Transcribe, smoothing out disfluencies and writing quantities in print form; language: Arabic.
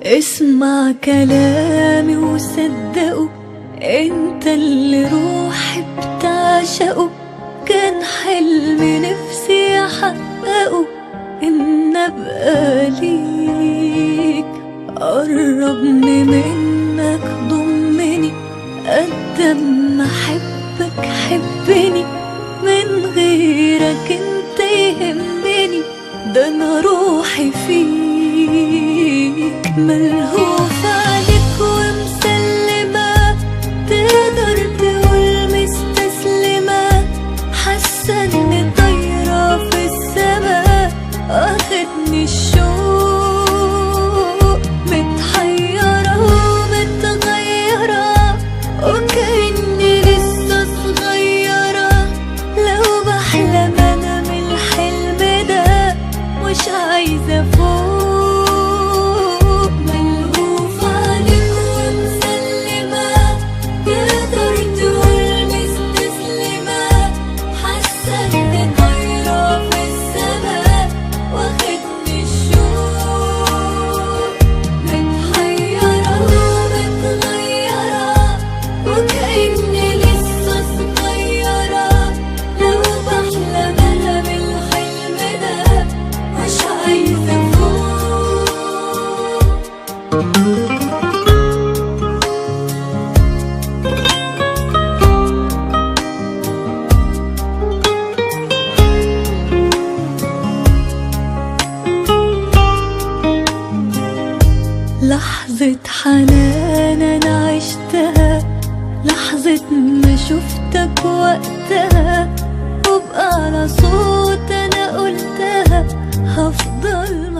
اسمع كلامي وصدقه، انت اللي روحي بتعشقه. كان حلمي نفسي احققه، ان ابقى ليك. قربني منك ضمني، قد ما احبك حبني. من غيرك انت يهمني، ده انا روحي فيك. ملهوف عليك ومسلمة، تقدر تقول مستسلمة. حاسة اني طايرة في السما، واخدني الشوق. متحيرة ومتغيرة، وكأني لسه صغيرة. لو بحلم انا من الحلم ده، مش عايزة فوق. ملهوف عليك ومسلمة، تقدر تقول مستسلمة. حاسة اني طايرة في السما، واخدني الشوق. متحيرة ومتغيرة، وكأني لسه صغيرة. لو بحلم انا بالحلم ده، مش عايزة فوق. لحظة حنان أنا عشتها، لحظة ما شفتك وقتها. وبأعلى صوت أنا قلتها، هفضل